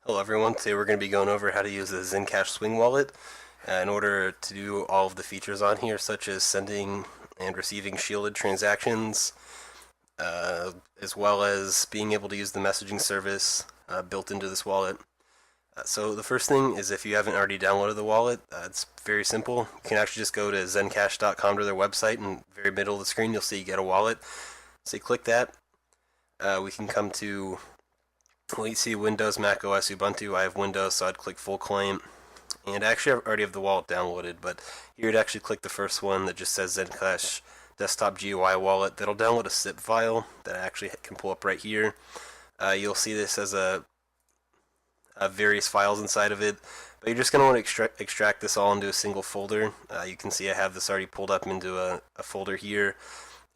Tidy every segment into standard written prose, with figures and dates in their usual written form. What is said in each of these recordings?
Hello everyone, today we're going to be going over how to use the ZenCash Swing Wallet in order to do all of the features on here, such as sending and receiving shielded transactions, as well as being able to use the messaging service built into this wallet. So the first thing is, if you haven't already downloaded the wallet, it's very simple. You can actually just go to zencash.com to their website, and in the very middle of the screen you'll see get a wallet. So you click that. We can come to, well, you see Windows, Mac OS, Ubuntu. I have Windows, so I'd click full client. And actually, I already have the wallet downloaded, but here I'd actually click the first one that just says ZenCash Desktop GUI Wallet. That'll download a zip file that I actually can pull up right here. You'll see this as various files inside of it, but you're just going to want to extract this all into a single folder. You can see I have this already pulled up into a folder here,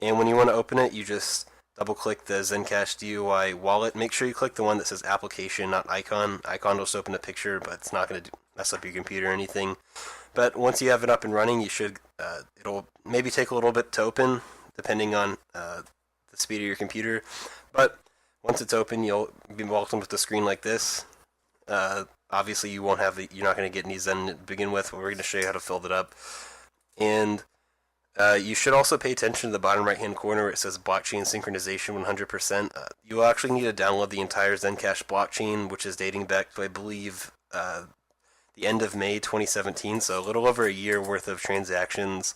and when you want to open it, you just double click the ZenCash GUI wallet. Make sure you click the one that says application, not icon. Icon will just open a picture, but it's not going to mess up your computer or anything. But once you have it up and running, you should, it'll maybe take a little bit to open, depending on the speed of your computer. But once it's open, you'll be welcomed with a screen like this. Obviously, you're not going to get any Zen to begin with, but we're going to show you how to fill it up. And you should also pay attention to the bottom right hand corner where it says blockchain synchronization 100%. You'll actually need to download the entire ZenCash blockchain, which is dating back to, I believe, the end of May 2017, so a little over a year worth of transactions.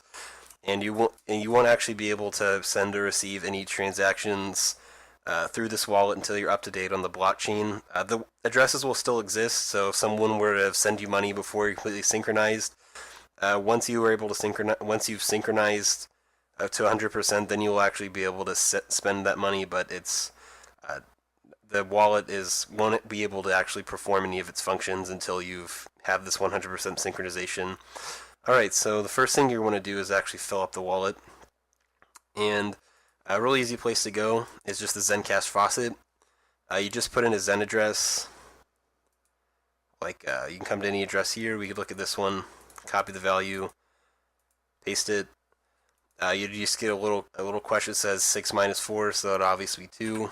And you won't actually be able to send or receive any transactions through this wallet until you're up to date on the blockchain. The addresses will still exist, so if someone were to send you money before you're completely synchronized, once you've synchronized to 100%, then you'll actually be able to spend that money. But the wallet won't be able to actually perform any of its functions until you've have this 100% synchronization. All right, so the first thing you want to do is actually fill up the wallet, and a really easy place to go is just the ZenCash faucet. You just put in a Zen address. You can come to any address here. We could look at this one. Copy the value, paste it. You just get a little question that says 6 minus 4, so that obviously 2.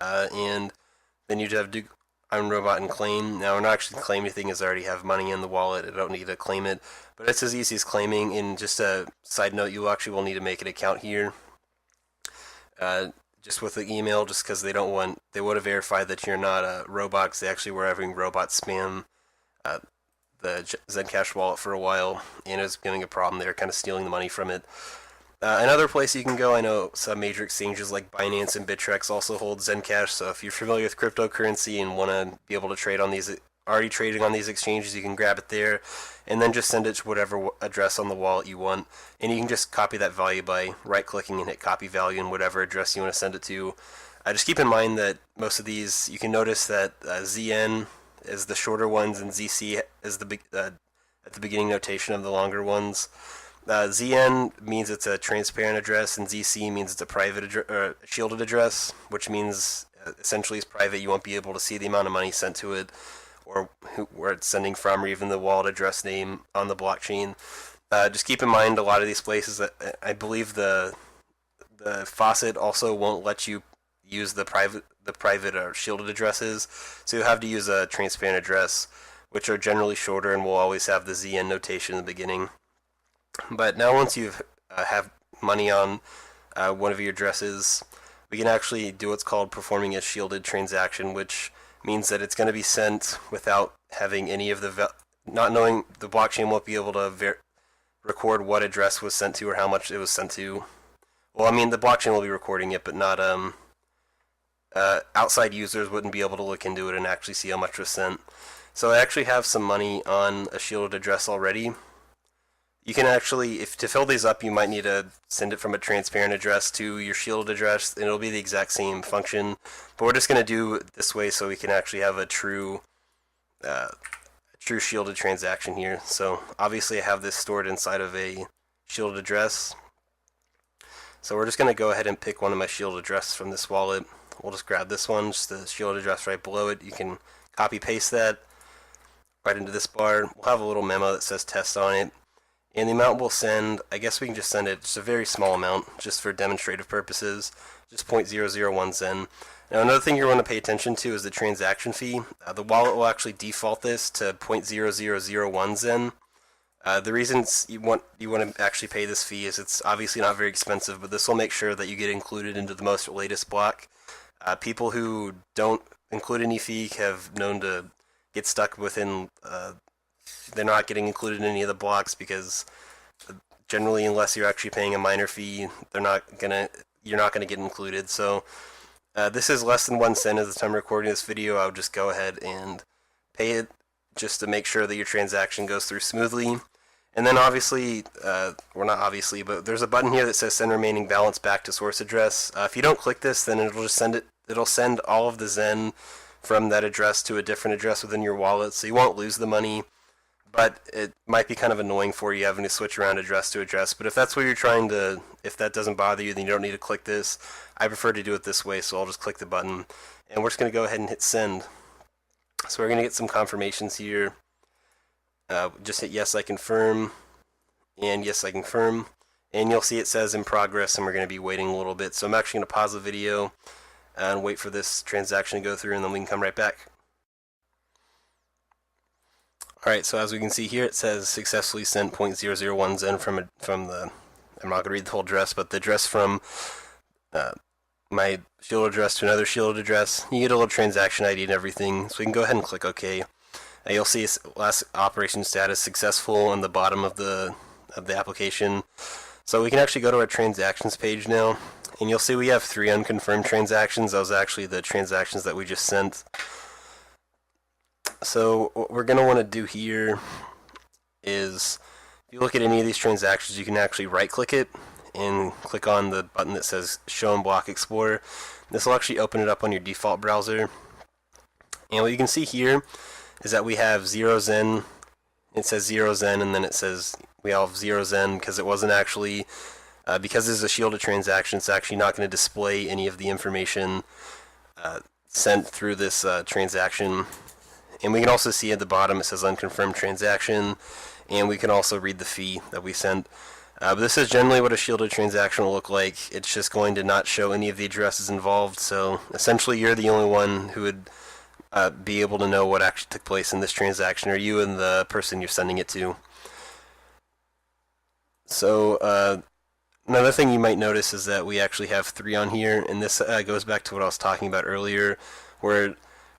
And then you'd have do unrobot and claim. Now, we're not actually claiming anything as I already have money in the wallet. I don't need to claim it, but it's as easy as claiming. And just a side note, you actually will need to make an account here. Just with the email, just because they want to verify that you're not a robot, because they actually were having robot spam the ZenCash wallet for a while, and it was getting a problem. They're kind of stealing the money from it. Another place you can go, I know some major exchanges like Binance and Bittrex also hold ZenCash, so if you're familiar with cryptocurrency and want to be able to trade on these, already trading on these exchanges, you can grab it there, and then just send it to whatever address on the wallet you want, and you can just copy that value by right-clicking and hit copy value in whatever address you want to send it to. Just keep in mind that most of these, you can notice that ZN is the shorter ones, and ZC is at the beginning notation of the longer ones. ZN means it's a transparent address, and ZC means it's a private shielded address, which means essentially it's private. You won't be able to see the amount of money sent to it, or where it's sending from, or even the wallet address name on the blockchain. Just keep in mind a lot of these places that I believe the faucet also won't let you use the private or shielded addresses, so you'll have to use a transparent address, which are generally shorter and will always have the ZN notation in the beginning. But now once you have money on one of your addresses, we can actually do what's called performing a shielded transaction, which means that it's going to be sent without having any of not knowing, the blockchain won't be able to record what address was sent to or how much it was sent to. Well, I mean, the blockchain will be recording it, but not outside users wouldn't be able to look into it and actually see how much was sent. So I actually have some money on a shielded address already. You can actually, to fill these up, you might need to send it from a transparent address to your shielded address, and it'll be the exact same function. But we're just going to do it this way so we can actually have a true shielded transaction here. So obviously I have this stored inside of a shielded address. So we're just going to go ahead and pick one of my shielded addresses from this wallet. We'll just grab this one, just the shielded address right below it. You can copy paste that right into this bar. We'll have a little memo that says test on it. And the amount we'll send, I guess we can just send it just a very small amount, just for demonstrative purposes. just 0.001 Zen. Now another thing you want to pay attention to is the transaction fee. The wallet will actually default this to 0.0001 Zen. The reasons you want to actually pay this fee is it's obviously not very expensive, but this will make sure that you get included into the most latest block. People who don't include any fee have known to get stuck within. They're not getting included in any of the blocks because generally, unless you're actually paying a minor fee, you're not gonna get included. So this is less than 1 cent at the time of recording this video. I would just go ahead and pay it just to make sure that your transaction goes through smoothly. And then obviously, well not obviously, but there's a button here that says send remaining balance back to source address. If you don't click this, then it'll just it'll send all of the Zen from that address to a different address within your wallet, so you won't lose the money. But it might be kind of annoying for you having to switch around address to address. But if that's what you're trying to, if that doesn't bother you, then you don't need to click this. I prefer to do it this way, so I'll just click the button. And we're just going to go ahead and hit send. So we're going to get some confirmations here. Just hit yes, I confirm, and yes, I confirm. And you'll see it says in progress, and we're going to be waiting a little bit. So I'm actually going to pause the video and wait for this transaction to go through, and then we can come right back. Alright, so as we can see here, it says successfully sent 0.001 Zen from the, I'm not going to read the whole address, but the address from my Sheilded address to another Sheilded address. You get a little transaction ID and everything, so we can go ahead and click OK. You'll see last operation status successful on the bottom of the application. So we can actually go to our transactions page now, and you'll see we have 3 unconfirmed transactions. Those are actually the transactions that we just sent. So what we're going to want to do here is, if you look at any of these transactions, you can actually right-click it and click on the button that says Show in Block Explorer. This will actually open it up on your default browser. And what you can see here is that we have 0 Zen. It says 0 Zen, and then it says we all have 0 Zen because it wasn't actually, because this is a shielded transaction, it's actually not going to display any of the information sent through this transaction. And we can also see at the bottom it says unconfirmed transaction, and we can also read the fee that we sent. But this is generally what a shielded transaction will look like. It's just going to not show any of the addresses involved, so essentially you're the only one who would be able to know what actually took place in this transaction, or you and the person you're sending it to. So another thing you might notice is that we actually have 3 on here, and this goes back to what I was talking about earlier, where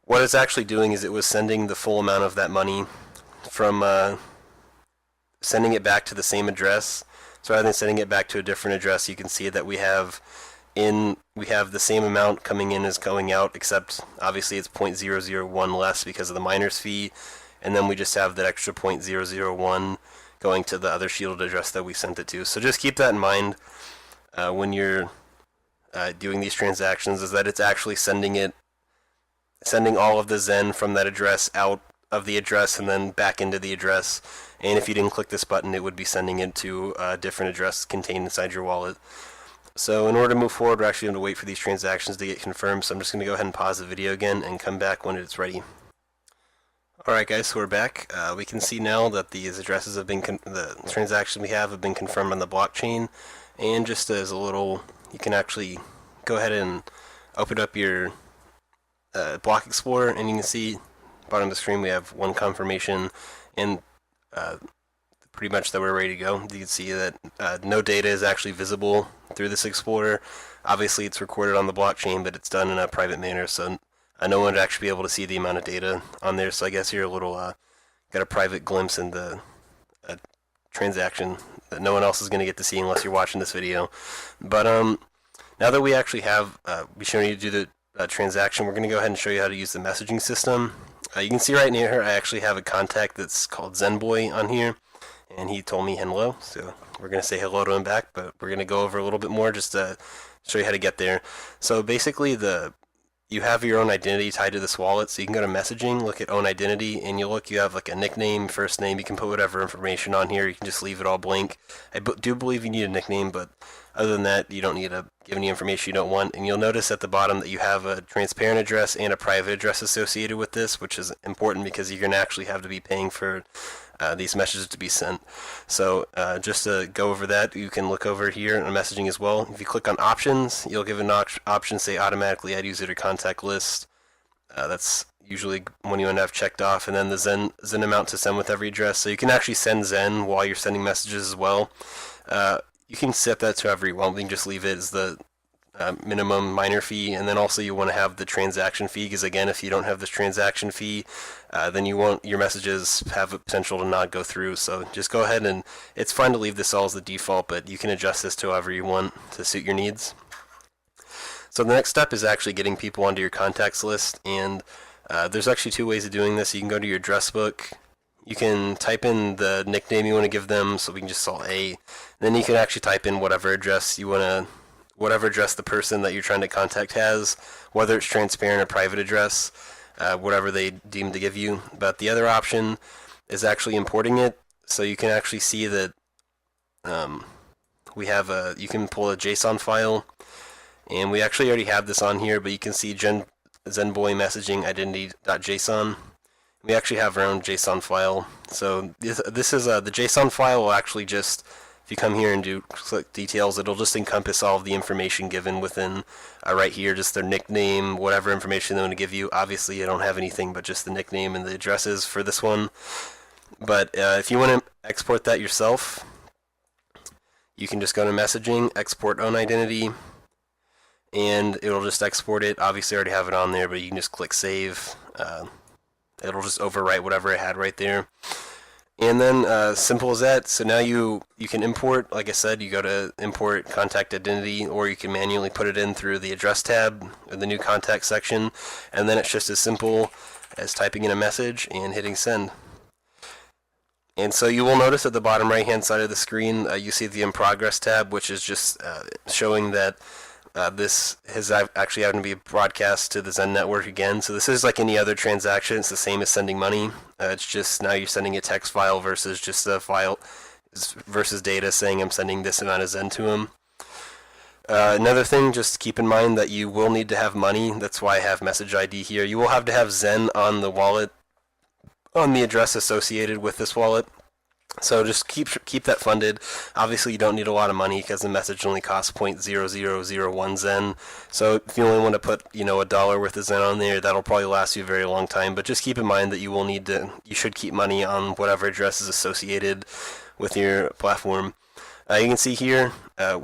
what it's actually doing is it was sending the full amount of that money from sending it back to the same address. So rather than sending it back to a different address, you can see that we have the same amount coming in as going out, except obviously it's 0.001 less because of the miner's fee, and then we just have that extra 0.001 going to the other shielded address that we sent it to. So just keep that in mind when you're doing these transactions, is that it's actually sending all of the Zen from that address out of the address and then back into the address. And if you didn't click this button, it would be sending it to a different address contained inside your wallet. So in order to move forward, we're actually going to wait for these transactions to get confirmed. So I'm just going to go ahead and pause the video again and come back when it's ready. Alright guys, so we're back. We can see now that these addresses have been, the transactions we have been confirmed on the blockchain. And just as a little, you can actually go ahead and open up your Block Explorer, and you can see bottom of the screen we have 1 confirmation, and pretty much that we're ready to go. You can see that no data is actually visible through this Explorer. Obviously it's recorded on the blockchain, but it's done in a private manner, so no one would actually be able to see the amount of data on there. So I guess you're a little got a private glimpse into a transaction that no one else is going to get to see unless you're watching this video. But now that we actually have we shown you to do the transaction, we're going to go ahead and show you how to use the messaging system. You can see right near here I actually have a contact that's called ZenBoy on here, and he told me hello, so we're going to say hello to him back, but we're going to go over a little bit more just to show you how to get there. So basically you have your own identity tied to this wallet, so you can go to messaging, look at own identity, and you have like a nickname, first name. You can put whatever information on here. You can just leave it all blank. I do believe you need a nickname, but Other than that, you don't need to give any information you don't want. And you'll notice at the bottom that you have a transparent address and a private address associated with this, which is important because you're going to actually have to be paying for these messages to be sent. So just to go over that, you can look over here on messaging as well. If you click on options, you'll give an option say automatically add user to contact list. That's usually when you want to have checked off, and then the Zen amount to send with every address. So you can actually send Zen while you're sending messages as well. You can set that to however you want. We can just leave it as the minimum minor fee, and then also you want to have the transaction fee, because again, if you don't have this transaction fee, then your messages have a potential to not go through. So just go ahead, and it's fine to leave this all as the default, but you can adjust this to however you want to suit your needs. So the next step is actually getting people onto your contacts list, and there's actually two ways of doing this. You can go to your address book. You can type in the nickname you want to give them, so we can just solve A. Then you can actually type in whatever address whatever address the person that you're trying to contact has, whether it's transparent or private address, whatever they deem to give you. But the other option is actually importing it, so you can actually see that you can pull a JSON file, and we actually already have this on here, but you can see Zenboy messaging identity.json. We actually have our own JSON file. So this is the JSON file will actually just, if you come here and click details, it'll just encompass all of the information given within right here, just their nickname, whatever information they want to give you. Obviously, I don't have anything but just the nickname and the addresses for this one. But if you want to export that yourself, you can just go to messaging, export own identity, and it'll just export it. Obviously, I already have it on there, but you can just click save. It'll just overwrite whatever it had right there. And then simple as that. So now you can import, like I said, you go to import contact identity, or you can manually put it in through the address tab in the new contact section, and then it's just as simple as typing in a message and hitting send. And so you will notice at the bottom right hand side of the screen, you see the in progress tab, which is just showing that this has actually having to be broadcast to the Zen network again. So this is like any other transaction. It's the same as sending money. It's just now you're sending a text file versus just a file versus data saying I'm sending this amount of Zen to him. Another thing, just keep in mind that you will need to have money. That's why I have message ID here. You will have to have Zen on the wallet, on the address associated with this wallet. So just keep that funded. Obviously, you don't need a lot of money because the message only costs 0.0001 Zen. So if you only want to put $1 worth of Zen on there, that'll probably last you a very long time. But just keep in mind that you should keep money on whatever address is associated with your platform. You can see here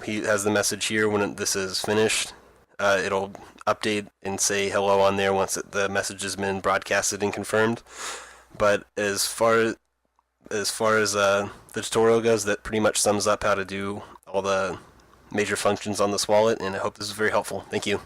he has the message here when this is finished. It'll update and say hello on there once the message has been broadcasted and confirmed. But as far as the tutorial goes, that pretty much sums up how to do all the major functions on this wallet, and I hope this is very helpful. Thank you.